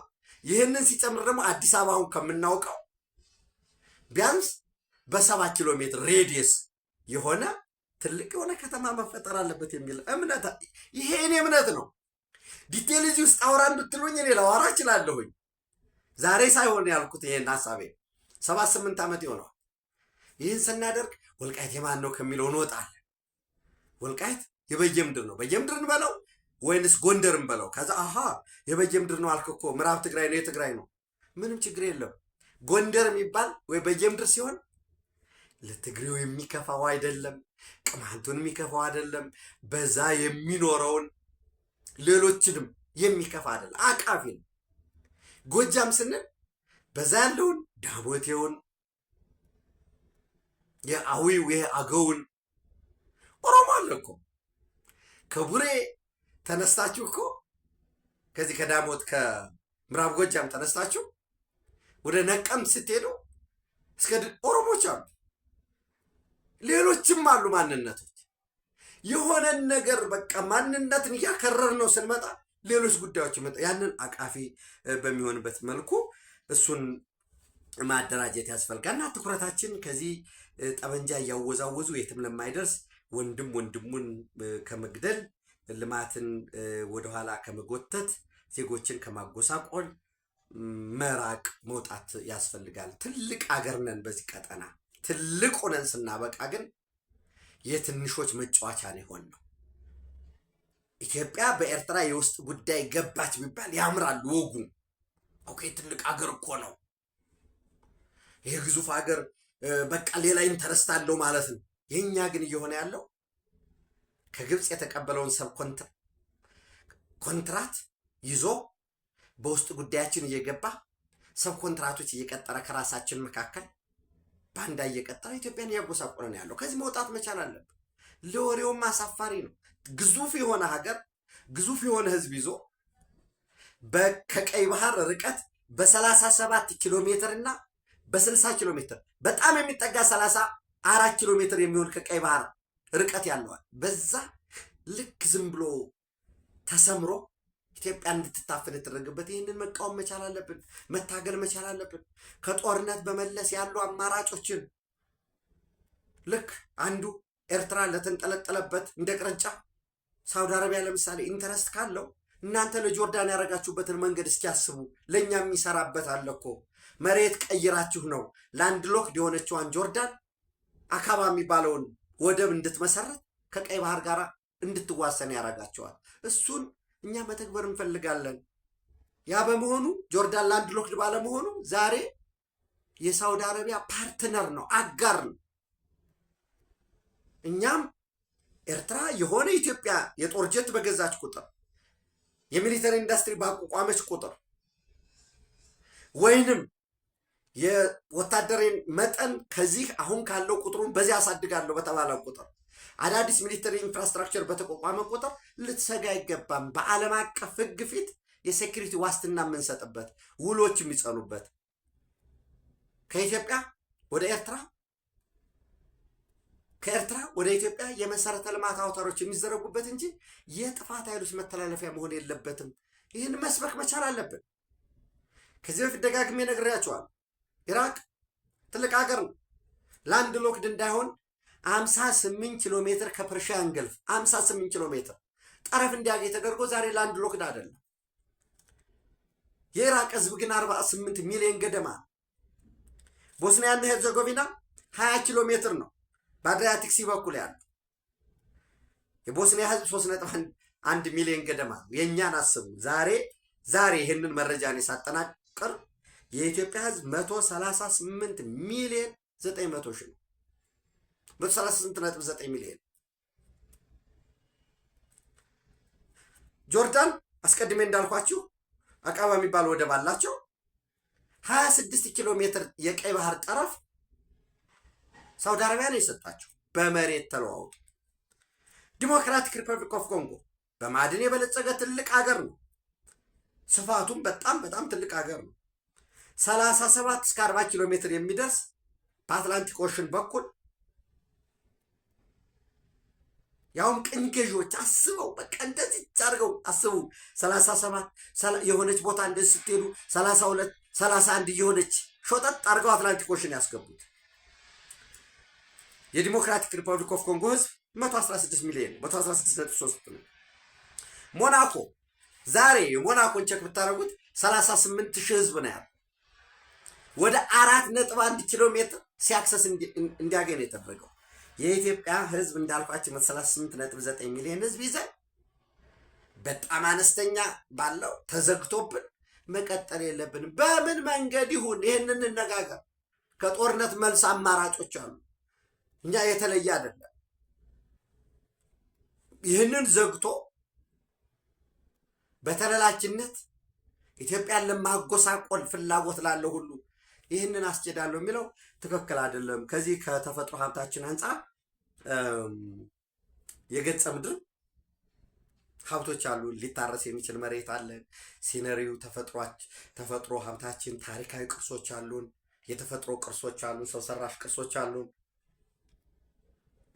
ይህንን ሲጨምር ደግሞ አዲስ አበባውን ከምናውቀው ቢያንስ በ7 ኪሎ ሜትር ሬዲየስ የሆነ ትልቅ የሆነ ከተማ መፈጠር አለበት የሚል እምነት ይሄ እኔ እምነት ነው። ዲቴል እዚህ ውስጥ አውራ እንድትሉኝ እኔ ላወራ እችላለሁኝ። ዛሬ ሳይሆን ያልኩት ይሄን ሐሳቤ 7-8 ዓመት ይሆነዋል። ይህን ስናደርግ ወልቃይት የማን ነው ከሚለው እንወጣለን። ወልቃይት የበጌምድር ነው። በጌምድር እንበለው ወይንስ ጎንደር እንበለው? ከዛ አሃ የበጌምድር ነው አልክ እኮ ምዕራብ ትግራይ ነው የትግራይ ነው፣ ምንም ችግር የለም። ጎንደር የሚባል ወይ በጌምድር ሲሆን ለትግሬው የሚከፋው አይደለም፣ ቅማንቱን የሚከፋው አይደለም፣ በዛ የሚኖረውን ሌሎችንም የሚከፋ አይደለም፣ አቃፊ ነው። ጎጃም ስንል በዛ ያለውን ዳሞቴውን የአዊው የአገውን ኦሮሞ አለ እኮ። ከቡሬ ተነስታችሁ እኮ ከዚህ ከዳሞት ከምዕራብ ጎጃም ተነስታችሁ ወደ ነቀምት ስትሄዱ እስከ ኦሮሞች አሉ፣ ሌሎችም አሉ ማንነቶች። የሆነን ነገር በቃ ማንነትን እያከረር ነው ስንመጣ ሌሎች ጉዳዮች ይመጣ። ያንን አቃፊ በሚሆንበት መልኩ እሱን ማደራጀት ያስፈልጋል እና ትኩረታችን ከዚህ ጠመንጃ እያወዛወዙ የትም ለማይደርስ ወንድም ወንድሙን ከመግደል ልማትን ወደኋላ ከመጎተት ዜጎችን ከማጎሳቆል መራቅ መውጣት ያስፈልጋል። ትልቅ አገር ነን። በዚህ ቀጠና ትልቅ ሆነን ስናበቃ ግን የትንሾች መጫወቻ ነው የሆነው። ኢትዮጵያ በኤርትራ የውስጥ ጉዳይ ገባች ቢባል ያምራል ወጉ። ኦኬ ትልቅ አገር እኮ ነው ይሄ ግዙፍ ሀገር፣ በቃ ሌላ ኢንተረስት አለው ማለት ነው። የኛ ግን እየሆነ ያለው ከግብፅ የተቀበለውን ሰብ ኮንትራት ይዞ በውስጥ ጉዳያችን እየገባ ሰብ ኮንትራቶች እየቀጠረ ከራሳችን መካከል ባንዳ እየቀጠረ ኢትዮጵያን እያጎሳቆለን ያለው። ከዚህ መውጣት መቻል አለብን። ለወሬውም አሳፋሪ ነው። ግዙፍ የሆነ ሀገር ግዙፍ የሆነ ህዝብ ይዞ ከቀይ ባህር ርቀት በ37 ኪሎ ሜትር እና በ60 ኪሎ ሜትር በጣም የሚጠጋ 34 ኪሎ ሜትር የሚሆን ከቀይ ባህር ርቀት ያለዋል። በዛ ልክ ዝም ብሎ ተሰምሮ ኢትዮጵያ እንድትታፈን የተደረገበት ይህንን መቃወም መቻል አለብን። መታገል መቻል አለብን። ከጦርነት በመለስ ያሉ አማራጮችን ልክ አንዱ ኤርትራ ለተንጠለጠለበት እንደ ቅርንጫ ሳውዲ አረቢያ ለምሳሌ ኢንተረስት ካለው እናንተ ለጆርዳን ያደረጋችሁበትን መንገድ እስኪያስቡ ለእኛ የሚሰራበት አለ እኮ። መሬት ቀይራችሁ ነው ላንድ ሎክድ የሆነችዋን ጆርዳን አካባ የሚባለውን ወደብ እንድትመሰረት ከቀይ ባህር ጋር እንድትዋሰን ያደርጋቸዋል። እሱን እኛ መተግበር እንፈልጋለን። ያ በመሆኑ ጆርዳን ላንድ ሎክድ ባለመሆኑ ዛሬ የሳውዲ አረቢያ ፓርትነር ነው፣ አጋር ነው። እኛም ኤርትራ የሆነ ኢትዮጵያ የጦር ጀት በገዛች ቁጥር የሚሊተሪ ኢንዱስትሪ ባቋቋመች ቁጥር ወይንም የወታደሬን መጠን ከዚህ አሁን ካለው ቁጥሩን በዚህ አሳድጋለሁ በተባለ ቁጥር አዳዲስ ሚሊተሪ ኢንፍራስትራክቸር በተቋቋመ ቁጥር ልትሰጋ አይገባም። በዓለም አቀፍ ሕግ ፊት የሴኩሪቲ ዋስትና የምንሰጥበት ውሎች የሚጸኑበት ከኢትዮጵያ ወደ ኤርትራ ከኤርትራ ወደ ኢትዮጵያ የመሰረተ ልማት አውታሮች የሚዘረጉበት እንጂ የጥፋት ኃይሎች መተላለፊያ መሆን የለበትም። ይህን መስበክ መቻል አለብን። ከዚህ በፊት ደጋግሜ ነግሬያቸዋለሁ። ኢራቅ ትልቅ ሀገር ነው። ላንድ ሎክድ እንዳይሆን 58 ኪሎ ሜትር ከፐርሺያን ገልፍ 58 ኪሎ ሜትር ጠረፍ እንዲያገኝ ተደርጎ ዛሬ ላንድ ሎክድ አይደለም። የኢራቅ ህዝብ ግን 48 ሚሊዮን ገደማ። ቦስኒያና ሄርዘጎቪና 20 ኪሎ ሜትር ነው በአድሪያቲክ ሲ በኩል ያለው። የቦስኒያ ህዝብ 3.1 ሚሊዮን ገደማ ነው። የእኛን አስቡ። ዛሬ ይህንን መረጃን ሳጠናቅር የኢትዮጵያ ህዝብ 138 ሚሊዮን 900 ሺህ ነው። 138.9 ሚሊዮን። ጆርዳን አስቀድሜ እንዳልኳችሁ አቃባ የሚባል ወደብ አላቸው። 26 ኪሎ ሜትር የቀይ ባህር ጠረፍ ሳውዲ አረቢያ ነው የሰጣቸው በመሬት ተለዋውጦ። ዲሞክራቲክ ሪፐብሊክ ኦፍ ኮንጎ በማዕድን የበለጸገ ትልቅ ሀገር ነው። ስፋቱም በጣም ትልቅ ሀገር ነው። 37 እስከ 40 ኪሎ ሜትር የሚደርስ በአትላንቲክ ኦሽን በኩል ያውም ቅኝ ገዢዎች አስበው በቃ እንደዚህ አድርገው አስቡ። 37 የሆነች ቦታ እንደዚህ ስትሄዱ 32 31 እየሆነች ሾጠጥ አድርገው አትላንቲክ ኦሽን ያስገቡት። የዲሞክራቲክ ሪፐብሊክ ኦፍ ኮንጎ ህዝብ 116 ሚሊዮን 116.3 ነው። ሞናኮ ዛሬ የሞናኮን ቼክ ብታደርጉት 38 ሺህ ህዝብ ነው ያለው። ወደ 4.1 ኪሎ ሜትር ሲያክሰስ እንዲያገኝ ነው የተደረገው። የኢትዮጵያ ህዝብ እንዳልኳችሁ 38.9 ሚሊዮን ህዝብ ይዘን በጣም አነስተኛ ባለው ተዘግቶብን መቀጠል የለብንም። በምን መንገድ ይሁን ይህንን እንነጋገር። ከጦርነት መልስ አማራጮች አሉ። እኛ የተለየ አይደለም። ይህንን ዘግቶ በተለላችነት ኢትዮጵያን ለማጎሳቆል ፍላጎት ላለው ሁሉ ይህንን አስኬዳለሁ የሚለው ትክክል አይደለም። ከዚህ ከተፈጥሮ ሀብታችን አንጻር የገጸ ምድር ሀብቶች አሉ። ሊታረስ የሚችል መሬት አለን። ሲነሪው ተፈጥሮ ሀብታችን፣ ታሪካዊ ቅርሶች አሉን። የተፈጥሮ ቅርሶች አሉን። ሰው ሰራሽ ቅርሶች አሉን።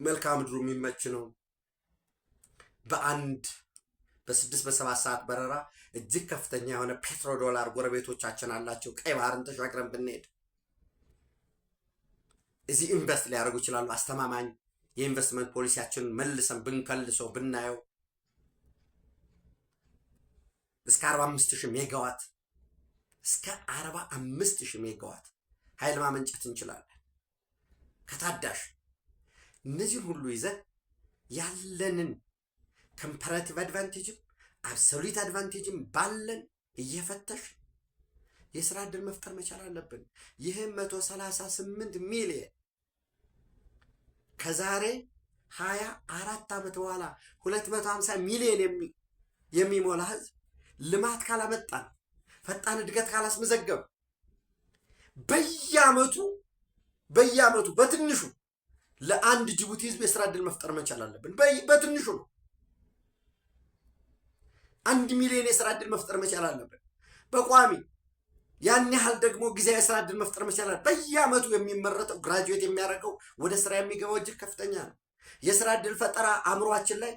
መልክዓ ምድሩ የሚመች ነው። በ6 በ7 ሰዓት በረራ እጅግ ከፍተኛ የሆነ ፔትሮ ዶላር ጎረቤቶቻችን አላቸው። ቀይ ባህርን ተሻግረን ብንሄድ እዚህ ኢንቨስት ሊያደርጉ ይችላሉ። አስተማማኝ የኢንቨስትመንት ፖሊሲያችንን መልሰን ብንከልሰው ብናየው እስከ 45,000 ሜጋዋት እስከ 45,000 ሜጋዋት ኃይል ማመንጨት እንችላለን ከታዳሽ። እነዚህን ሁሉ ይዘን ያለንን ኮምፓራቲቭ አድቫንቴጅም አብሶሉት አድቫንቴጅም ባለን እየፈተሽ የስራ ዕድል መፍጠር መቻል አለብን። ይህም 138 ሚሊዮን ከዛሬ 24 ዓመት በኋላ 250 ሚሊዮን የሚሞላ ህዝብ ልማት ካላመጣን፣ ፈጣን እድገት ካላስመዘገብ በየአመቱ በትንሹ ለአንድ ጅቡቲ ህዝብ የስራ ዕድል መፍጠር መቻል አለብን። በትንሹ ነው 1 ሚሊዮን የስራ ዕድል መፍጠር መቻል አለብን በቋሚ። ያን ያህል ደግሞ ጊዜያዊ የስራ ዕድል መፍጠር መቻል አለብን። በየአመቱ የሚመረተው ግራጁዌት የሚያደርገው ወደ ስራ የሚገባው እጅግ ከፍተኛ ነው። የስራ ዕድል ፈጠራ አእምሯችን ላይ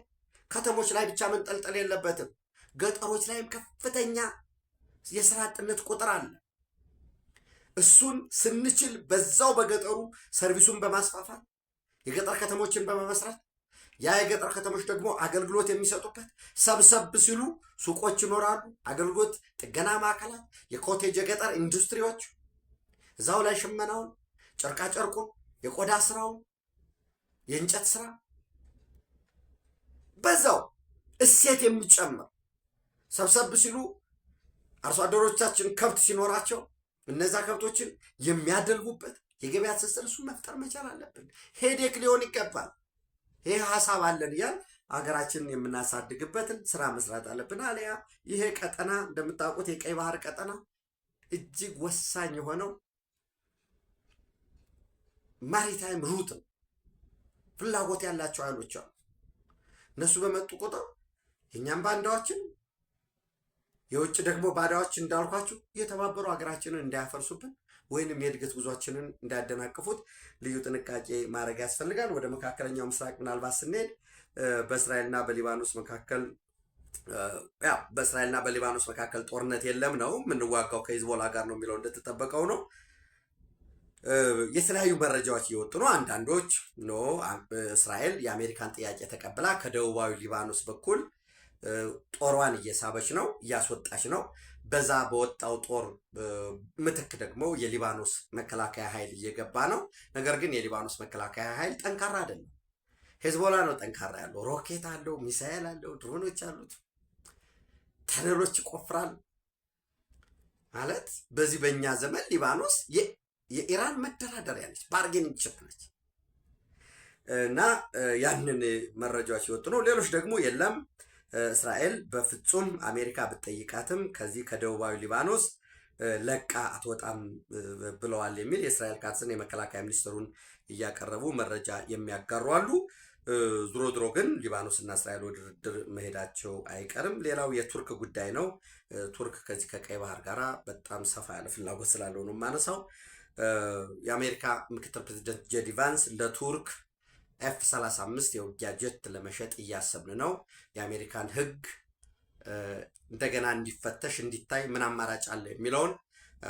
ከተሞች ላይ ብቻ መንጠልጠል የለበትም። ገጠሮች ላይም ከፍተኛ የስራ አጥነት ቁጥር አለ። እሱን ስንችል በዛው በገጠሩ ሰርቪሱን በማስፋፋት የገጠር ከተሞችን በመመስረት ያ የገጠር ከተሞች ደግሞ አገልግሎት የሚሰጡበት ሰብሰብ ሲሉ ሱቆች ይኖራሉ፣ አገልግሎት ጥገና ማዕከላት፣ የኮቴጅ የገጠር ኢንዱስትሪዎች እዛው ላይ ሽመናውን፣ ጨርቃጨርቁን፣ የቆዳ ስራውን፣ የእንጨት ስራ በዛው እሴት የሚጨምር ሰብሰብ ሲሉ አርሶ አደሮቻችን ከብት ሲኖራቸው እነዛ ከብቶችን የሚያደልቡበት የገበያ ትስስር እሱ መፍጠር መቻል አለብን። ሄዴክ ሊሆን ይገባል። ይሄ ሀሳብ አለን እያል ሀገራችንን የምናሳድግበትን ስራ መስራት አለብን። አሊያ ይሄ ቀጠና እንደምታውቁት የቀይ ባህር ቀጠና እጅግ ወሳኝ የሆነው ማሪታይም ሩት ነው። ፍላጎት ያላቸው ኃይሎች አሉ። እነሱ በመጡ ቁጥር የእኛም ባንዳዎችን የውጭ ደግሞ ባዳዎች እንዳልኳችሁ እየተባበሩ ሀገራችንን እንዳያፈርሱብን ወይንም የእድገት ጉዟችንን እንዳያደናቅፉት ልዩ ጥንቃቄ ማድረግ ያስፈልጋል። ወደ መካከለኛው ምስራቅ ምናልባት ስንሄድ በእስራኤልና በሊባኖስ መካከል ጦርነት የለም ነው የምንዋጋው ከሂዝቦላ ጋር ነው የሚለው እንደተጠበቀው ነው። የተለያዩ መረጃዎች እየወጡ ነው። አንዳንዶች እስራኤል የአሜሪካን ጥያቄ ተቀብላ ከደቡባዊ ሊባኖስ በኩል ጦሯን እየሳበች ነው፣ እያስወጣች ነው። በዛ በወጣው ጦር ምትክ ደግሞ የሊባኖስ መከላከያ ኃይል እየገባ ነው። ነገር ግን የሊባኖስ መከላከያ ኃይል ጠንካራ አይደለም። ሄዝቦላ ነው ጠንካራ ያለው። ሮኬት አለው፣ ሚሳኤል አለው፣ ድሮኖች አሉት፣ ተነሎች ይቆፍራል። ማለት በዚህ በእኛ ዘመን ሊባኖስ የኢራን መደራደሪያ ነች፣ ባርጌኒንግ ቺፕ ነች። እና ያንን መረጃዎች ይወጡ ነው። ሌሎች ደግሞ የለም እስራኤል በፍጹም አሜሪካ ብትጠይቃትም ከዚህ ከደቡባዊ ሊባኖስ ለቃ አትወጣም ብለዋል የሚል የእስራኤል ካትስን የመከላከያ ሚኒስትሩን እያቀረቡ መረጃ የሚያጋሩ አሉ። ዝሮ ዝሮ ግን ሊባኖስ እና እስራኤል ወደ ድርድር መሄዳቸው አይቀርም። ሌላው የቱርክ ጉዳይ ነው። ቱርክ ከዚህ ከቀይ ባህር ጋር በጣም ሰፋ ያለ ፍላጎት ስላለው ነው የማነሳው። የአሜሪካ ምክትል ፕሬዚደንት ጄዲ ቫንስ ለቱርክ F-35 የውጊያ ጀት ለመሸጥ እያሰብን ነው፣ የአሜሪካን ሕግ እንደገና እንዲፈተሽ እንዲታይ ምን አማራጭ አለ የሚለውን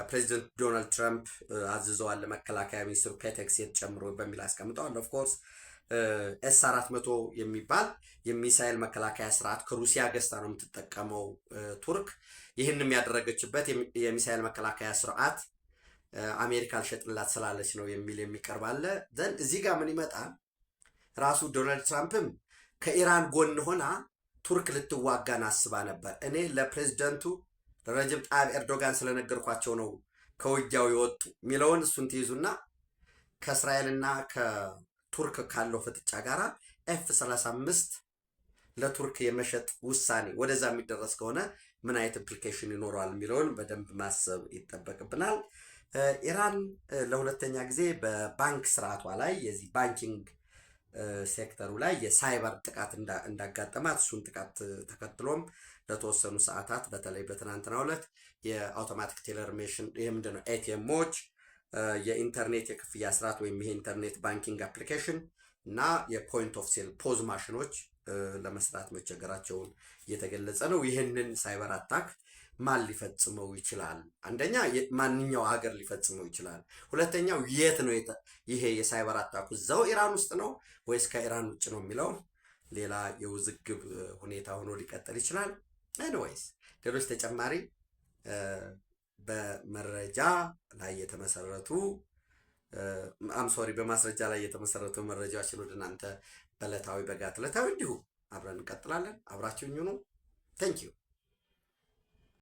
ፕሬዚደንት ዶናልድ ትራምፕ አዝዘዋል። ለመከላከያ ሚኒስትሩ ፔቴክሴት ጨምሮ በሚል አስቀምጠዋል። ኦፍኮርስ S-400 የሚባል የሚሳኤል መከላከያ ስርዓት ከሩሲያ ገዝታ ነው የምትጠቀመው ቱርክ። ይህንም ያደረገችበት የሚሳኤል መከላከያ ስርዓት አሜሪካ ልሸጥላት ስላለች ነው የሚል የሚቀርብ አለ። ዘንድ እዚህ ጋር ምን ይመጣል? ራሱ ዶናልድ ትራምፕም ከኢራን ጎን ሆና ቱርክ ልትዋጋን አስባ ነበር። እኔ ለፕሬዚደንቱ ለረጅብ ጣይብ ኤርዶጋን ስለነገርኳቸው ነው ከውጊያው የወጡ የሚለውን እሱን ትይዙና ከእስራኤልና ከቱርክ ካለው ፍጥጫ ጋር F-35 ለቱርክ የመሸጥ ውሳኔ ወደዛ የሚደረስ ከሆነ ምን አይነት ኢምፕሊኬሽን ይኖረዋል የሚለውን በደንብ ማሰብ ይጠበቅብናል። ኢራን ለሁለተኛ ጊዜ በባንክ ስርዓቷ ላይ የዚህ ባንኪንግ ሴክተሩ ላይ የሳይበር ጥቃት እንዳጋጠማት እሱን ጥቃት ተከትሎም ለተወሰኑ ሰዓታት በተለይ በትናንትናው ዕለት የአውቶማቲክ ቴለር ሜሽን ይህ ምንድነው ኤቲኤሞች፣ የኢንተርኔት የክፍያ ስርዓት ወይም ይሄ ኢንተርኔት ባንኪንግ አፕሊኬሽን እና የፖይንት ኦፍ ሴል ፖዝ ማሽኖች ለመስራት መቸገራቸውን እየተገለጸ ነው። ይህንን ሳይበር አታክ ማን ሊፈጽመው ይችላል? አንደኛ ማንኛው ሀገር ሊፈጽመው ይችላል? ሁለተኛው የት ነው ይሄ የሳይበር አታኩ? እዛው ኢራን ውስጥ ነው ወይስ ከኢራን ውጭ ነው የሚለው ሌላ የውዝግብ ሁኔታ ሆኖ ሊቀጥል ይችላል። ኤኒዌይስ ሌሎች ተጨማሪ በመረጃ ላይ የተመሰረቱ በማስረጃ ላይ የተመሰረቱ መረጃዎችን ወደ እናንተ በዕለታዊ በጋት ዕለታዊ እንዲሁ አብረን እንቀጥላለን። አብራችሁኝ ሁኑ። ቴንክ ዩ